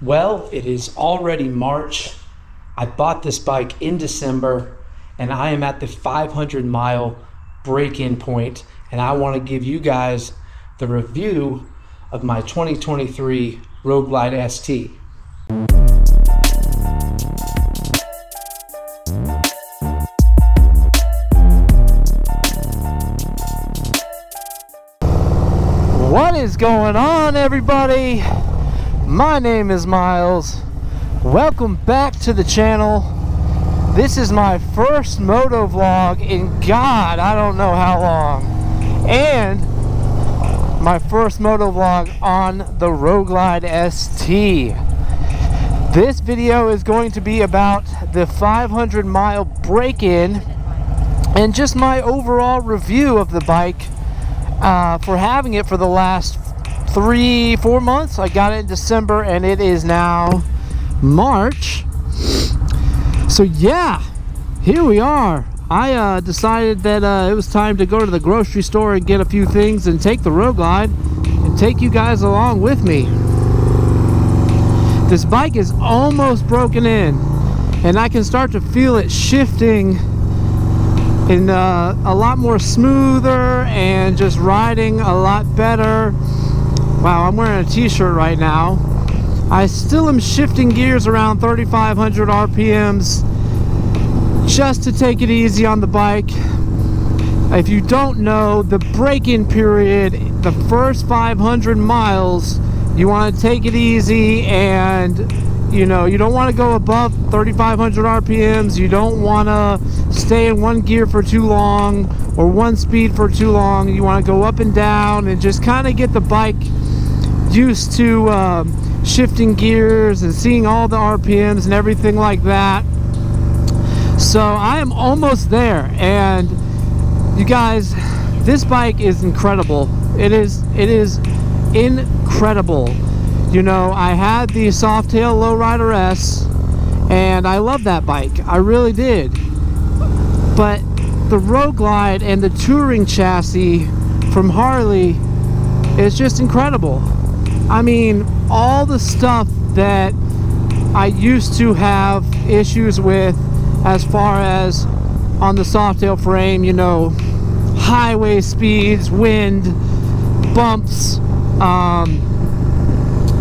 Well, it is already March. I bought this bike in December and I am at the 500-mile break-in point, and I want to give you guys the review of my 2023 Road Glide ST. What is going on, everybody? My name is Miles. Welcome back to the channel. This is my first moto vlog in God, I don't know how long. And my first moto vlog on the Road Glide ST. This video is going to be about the 500-mile break-in and just my overall review of the bike for having it for the last 3-4 months. I got it in December and it is now March. So yeah, here we are. I decided that it was time to go to the grocery store and get a few things and take the Road Glide and take you guys along with me. This bike is almost broken in and I can start to feel it shifting in a lot more smoother and just riding a lot better. Wow, I'm wearing a t-shirt right now. I still am shifting gears around 3,500 RPMs just to take it easy on the bike. If you don't know, the break-in period, the first 500 miles, you want to take it easy, and you know, you don't want to go above 3,500 RPMs. You don't want to stay in one gear for too long or one speed for too long. You want to go up and down and just kind of get the bike used to shifting gears and seeing all the RPMs and everything like that. So I am almost there, and you guys, this bike is incredible. It is incredible. You know, I had the Softail Lowrider S and I love that bike, I really did, but the Road Glide and the touring chassis from Harley is just incredible. I mean, all the stuff that I used to have issues with as far as on the Softail frame, you know, highway speeds, wind, bumps,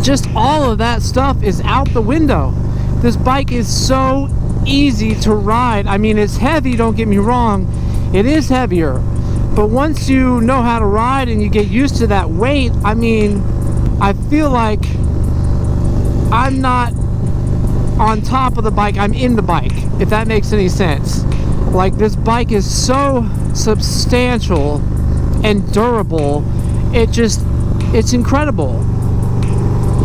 just all of that stuff is out the window. This bike is so easy to ride. I mean, it's heavy, don't get me wrong, it is heavier, but once you know how to ride and you get used to that weight, I mean, I feel like I'm not on top of the bike, I'm in the bike, if that makes any sense. Like, this bike is so substantial and durable, it's incredible.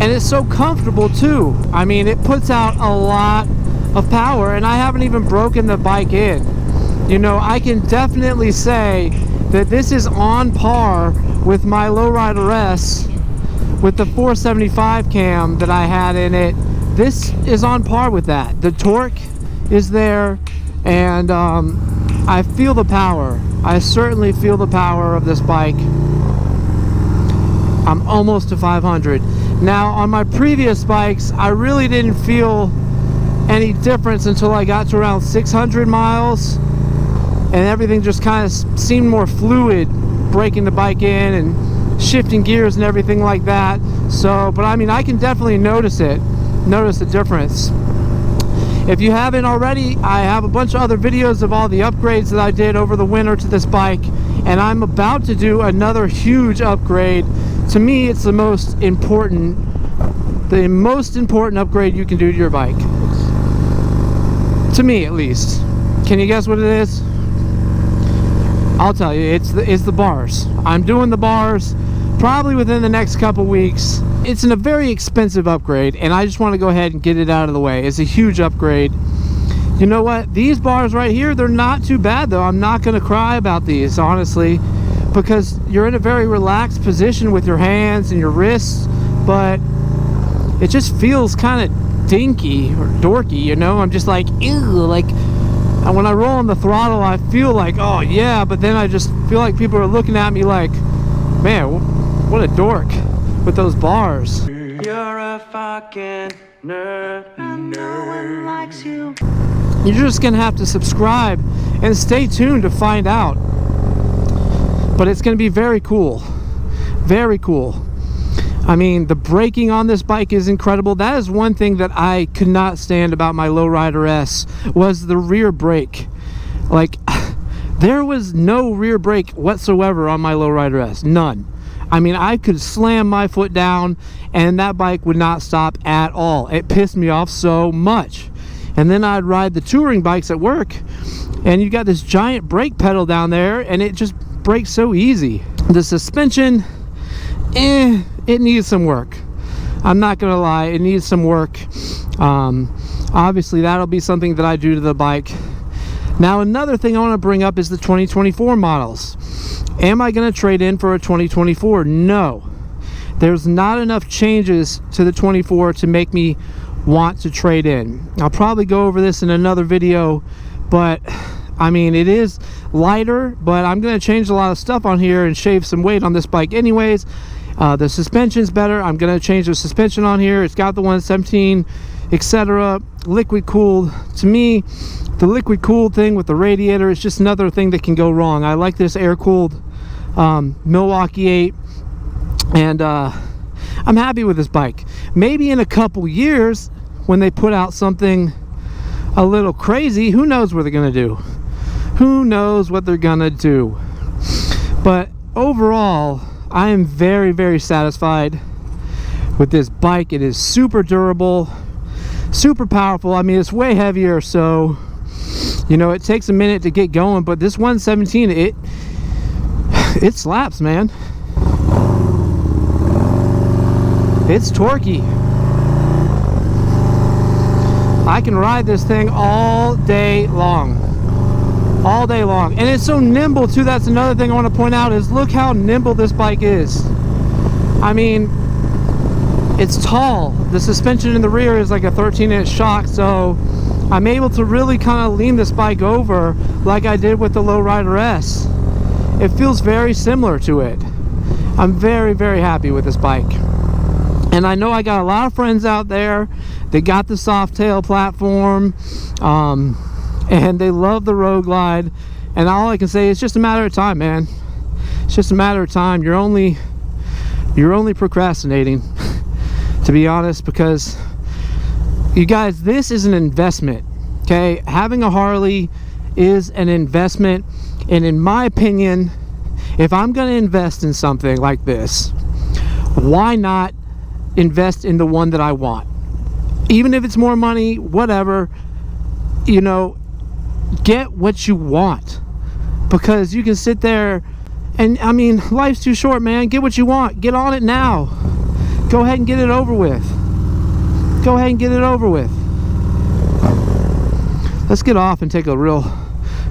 And it's so comfortable too. I mean, it puts out a lot of power, and I haven't even broken the bike in. You know, I can definitely say that this is on par with my Lowrider S with the 475 cam that I had in it. This is on par with that. The torque is there, and I feel the power. I certainly feel the power of this bike. I'm almost to 500. Now, on my previous bikes, I really didn't feel any difference until I got to around 600 miles, and everything just kind of seemed more fluid, breaking the bike in and shifting gears and everything like that. So, but I mean, I can definitely notice the difference. If you haven't already, I have a bunch of other videos of all the upgrades that I did over the winter to this bike, and I'm about to do another huge upgrade. To me, it's the most important upgrade you can do to your bike. To me, at least. Can you guess what it is? I'll tell you, it's the bars. I'm doing the bars probably within the next couple weeks. It's a very expensive upgrade, and I just want to go ahead and get it out of the way. It's a huge upgrade. You know what? These bars right here, they're not too bad though. I'm not going to cry about these, honestly, because you're in a very relaxed position with your hands and your wrists, but it just feels kind of dinky or dorky, you know? I'm just like, ew, like, and when I roll on the throttle, I feel like, oh yeah, but then I just feel like people are looking at me like, man, what a dork with those bars. You're a fucking nerd, and no one likes you. You're just gonna have to subscribe and stay tuned to find out. But it's gonna be very cool. Very cool. I mean, the braking on this bike is incredible. That is one thing that I could not stand about my Lowrider S, was the rear brake. Like, there was no rear brake whatsoever on my Lowrider S. None. I mean, I could slam my foot down and that bike would not stop at all. It pissed me off so much. And then I'd ride the touring bikes at work and you got this giant brake pedal down there and it just brakes so easy. The suspension, it needs some work. I'm not gonna lie, it needs some work. Obviously that'll be something that I do to the bike. Now another thing I want to bring up is the 2024 models. Am I going to trade in for a 2024? No. There's not enough changes to the 24 to make me want to trade in. I'll probably go over this in another video, but I mean, it is lighter, but I'm going to change a lot of stuff on here and shave some weight on this bike anyways. The suspension's better. I'm going to change the suspension on here. It's got the 117, etc. Liquid cooled. To me, the liquid cooled thing with the radiator is just another thing that can go wrong. I like this air cooled Milwaukee 8, and I'm happy with this bike. Maybe in a couple years when they put out something a little crazy, who knows what they're gonna do. Who knows what they're gonna do. But overall, I am very, very satisfied with this bike. It is super durable, super powerful. I mean, it's way heavier, so you know, it takes a minute to get going, but this 117, it slaps, man. It's torquey. I can ride this thing all day long. All day long. And it's so nimble too. That's another thing I want to point out, is look how nimble this bike is. I mean, it's tall. The suspension in the rear is like a 13-inch shock, so I'm able to really kind of lean this bike over like I did with the Lowrider S. It feels very similar to it. I'm very, very happy with this bike. And I know I got a lot of friends out there that got the Softail platform, and they love the Road Glide. And all I can say is just a matter of time, man. It's just a matter of time. You're only procrastinating, to be honest, because you guys, this is an investment, okay? Having a Harley is an investment, and in my opinion, if I'm going to invest in something like this, why not invest in the one that I want? Even if it's more money, whatever, you know, get what you want, because you can sit there and, I mean, life's too short, man. Get what you want. Get on it now. Go ahead and get it over with. Go ahead and get it over with. Let's get off and take a real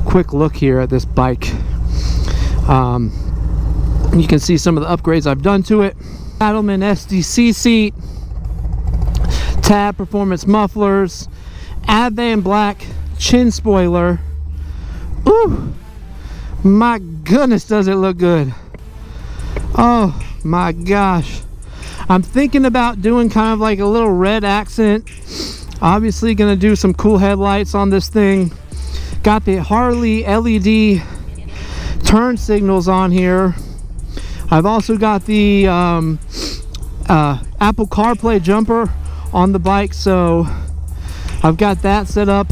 quick look here at this bike. You can see some of the upgrades I've done to it. Cattleman SDC seat, tab performance mufflers, Advan black chin spoiler. Ooh, my goodness, does it look good. Oh my gosh. I'm thinking about doing kind of like a little red accent. Obviously gonna do some cool headlights on this thing. Got the Harley LED turn signals on here. I've also got the Apple CarPlay jumper on the bike, so I've got that set up.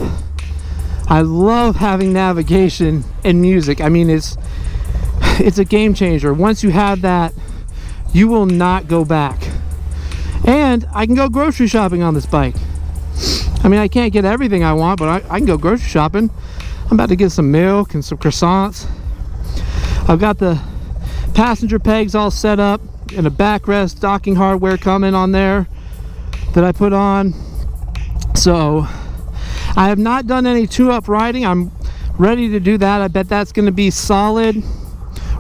I love having navigation and music. I mean, it's a game changer. Once you have that, you will not go back. And I can go grocery shopping on this bike. I mean, I can't get everything I want, but I can go grocery shopping. I'm about to get some milk and some croissants. I've got the passenger pegs all set up and a backrest docking hardware coming on there that I put on. So I have not done any two-up riding. I'm ready to do that. I bet that's going to be solid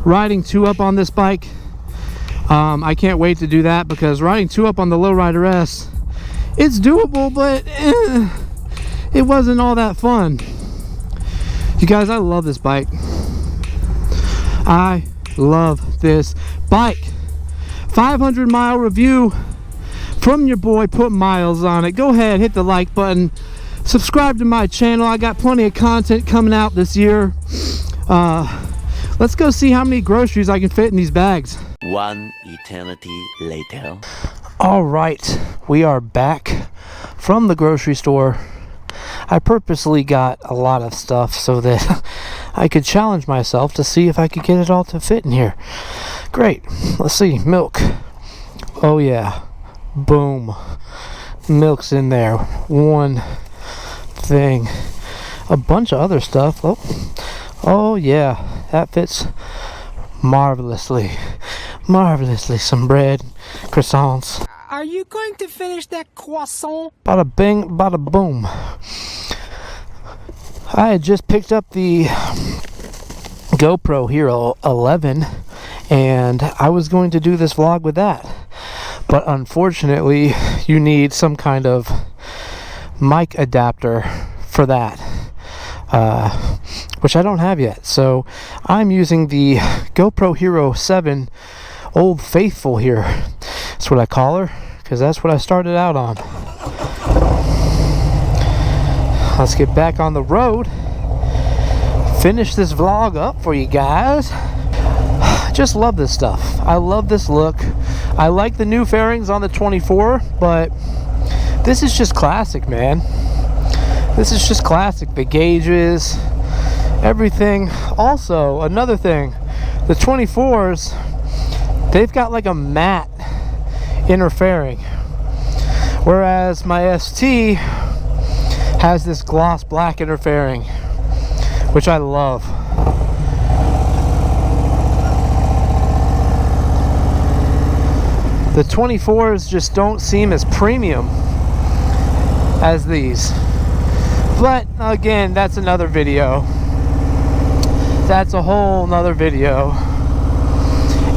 riding two-up on this bike. I can't wait to do that, because riding two-up on the Lowrider S, it's doable, but it wasn't all that fun. You guys, I love this bike. I love this bike. 500-mile review from your boy, put miles on it. Go ahead, hit the like button, subscribe to my channel. I got plenty of content coming out this year. Let's go see how many groceries I can fit in these bags. One eternity later. All right, we are back from the grocery store. I purposely got a lot of stuff so that I could challenge myself to see if I could get it all to fit in here. Great. Let's see. Milk. Oh yeah. Boom. Milk's in there. One thing. A bunch of other stuff. Oh yeah. That fits marvelously. Marvelously. Some bread. Croissants. Are you going to finish that croissant? Bada bing, bada boom. I had just picked up the GoPro Hero 11 and I was going to do this vlog with that. But unfortunately, you need some kind of mic adapter for that, which I don't have yet. So I'm using the GoPro Hero 7 Old Faithful here. That's what I call her, because that's what I started out on. Let's get back on the road, finish this vlog up for you guys. Just love this stuff. I love this look. I like the new fairings on the 24, but this is just classic, man. This is just classic. The gauges, everything. Also, another thing, the 24s, they've got like a matte inner fairing, whereas my ST has this gloss black inner fairing, which I love. The 24s just don't seem as premium as these, but again, that's another video. That's a whole nother video.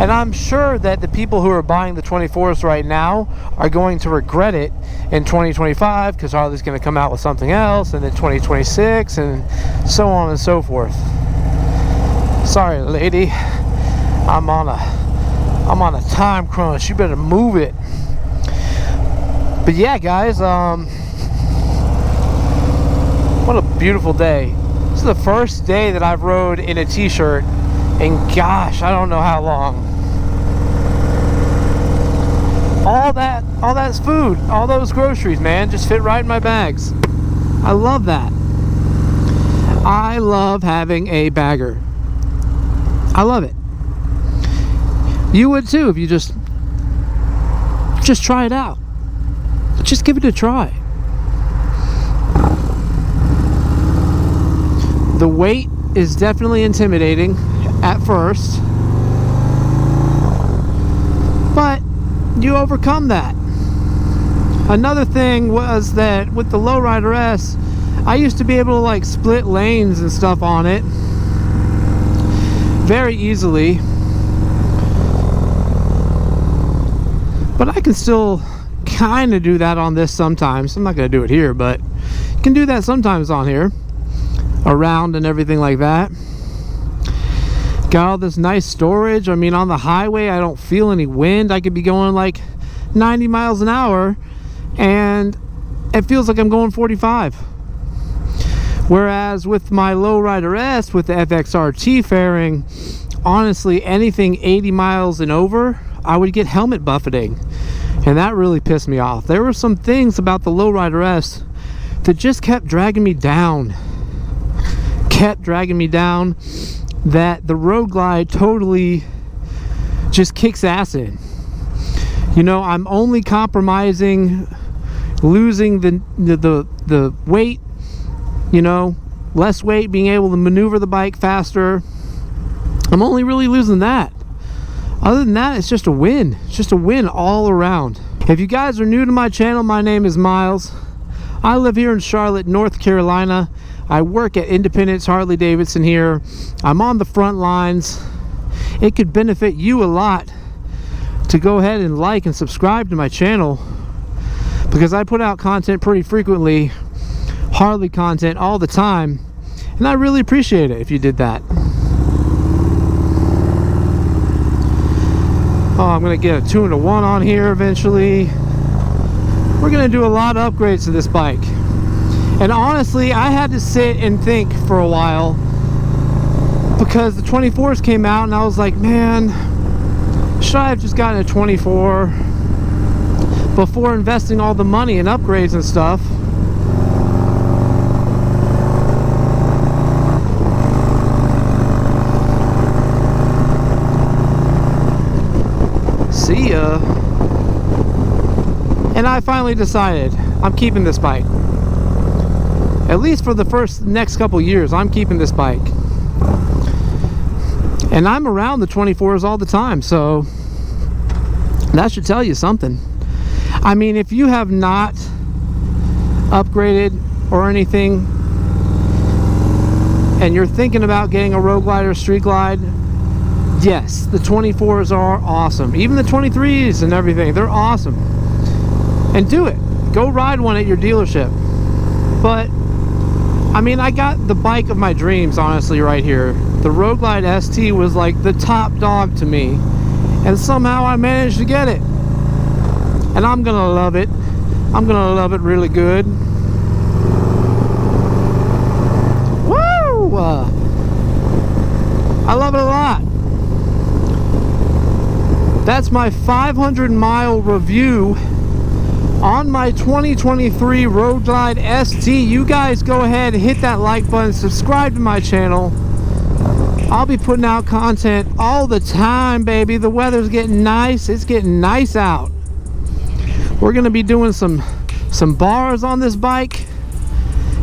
And I'm sure that the people who are buying the 24s right now are going to regret it in 2025, because Harley's going to come out with something else, and then 2026, and so on and so forth. Sorry, lady. I'm on a time crunch. You better move it. But yeah, guys, what a beautiful day. This is the first day that I've rode in a t-shirt in, gosh, I don't know how long. All that's food, all those groceries, man, just fit right in my bags. I love that. I love having a bagger. I love it. You would too if you just try it out. Just give it a try. The weight is definitely intimidating at first, but you overcome that. Another thing was that with the Lowrider S, I used to be able to like split lanes and stuff on it very easily, but I can still kind of do that on this sometimes. I'm not going to do it here, but you can do that sometimes on here, around and everything like that. Got all this nice storage. I mean, on the highway, I don't feel any wind. I could be going like 90 miles an hour and it feels like I'm going 45. Whereas with my Lowrider S with the FXRT fairing, honestly, anything 80 miles and over, I would get helmet buffeting. And that really pissed me off. There were some things about the Lowrider S that just kept dragging me down. That the Road Glide totally just kicks ass in. You know, I'm only compromising losing the weight, you know, less weight, being able to maneuver the bike faster. I'm only really losing that. Other than that, it's just a win. It's just a win all around. If you guys are new to my channel, my name is Miles. I live here in Charlotte, North Carolina. I work at Independence Harley-Davidson here. I'm on the front lines. It could benefit you a lot to go ahead and like and subscribe to my channel, because I put out content pretty frequently, Harley content all the time, and I really appreciate it if you did that. Oh, I'm gonna get a 2-1 on here eventually. we're gonna do a lot of upgrades to this bike. And honestly, I had to sit and think for a while, because the 24s came out and I was like, man, should I have just gotten a 24 before investing all the money in upgrades and stuff? See ya. And I finally decided I'm keeping this bike. At least for the next couple years, I'm keeping this bike. And I'm around the 24s all the time, so that should tell you something. I mean, if you have not upgraded or anything, and you're thinking about getting a Road Glide or Street Glide, yes, the 24s are awesome. Even the 23s and everything, they're awesome. And do it. Go ride one at your dealership. But, I mean, I got the bike of my dreams, honestly, right here. The Road Glide ST was like the top dog to me. And somehow I managed to get it. And I'm gonna love it. I'm gonna love it really good. Woo! I love it a lot. That's my 500-mile review on my 2023 Road Glide ST. You guys go ahead and hit that like button, subscribe to my channel. I'll be putting out content all the time, baby. The weather's getting nice. It's getting nice out. We're gonna be doing some bars on this bike.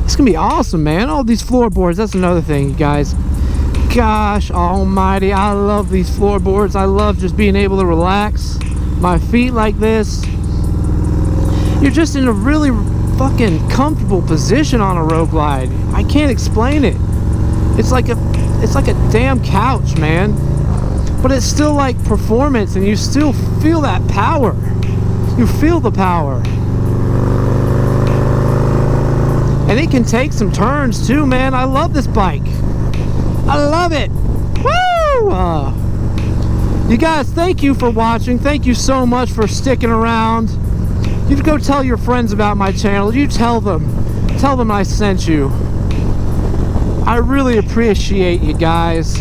It's gonna be awesome, man. All these floorboards, that's another thing, you guys. Gosh almighty, I love these floorboards. I love just being able to relax my feet like this. You're just in a really fucking comfortable position on a Road Glide. I can't explain it. It's like a damn couch, man. But it's still like performance, and you still feel that power. You feel the power. And it can take some turns too, man. I love this bike. I love it. Woo! You guys, thank you for watching. Thank you so much for sticking around. You go tell your friends about my channel. You tell them I sent you. I really appreciate you guys.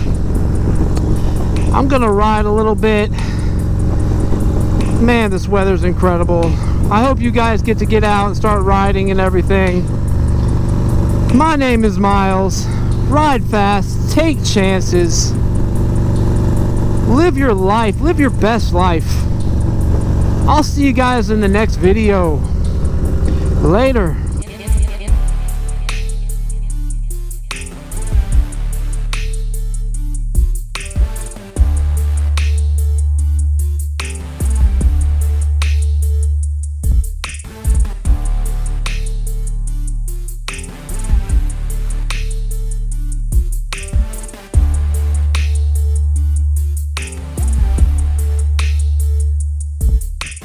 I'm gonna ride a little bit. Man, this weather's incredible. I hope you guys get to get out and start riding and everything. My name is Miles. Ride fast, take chances. Live your life, live your best life. I'll see you guys in the next video. Later.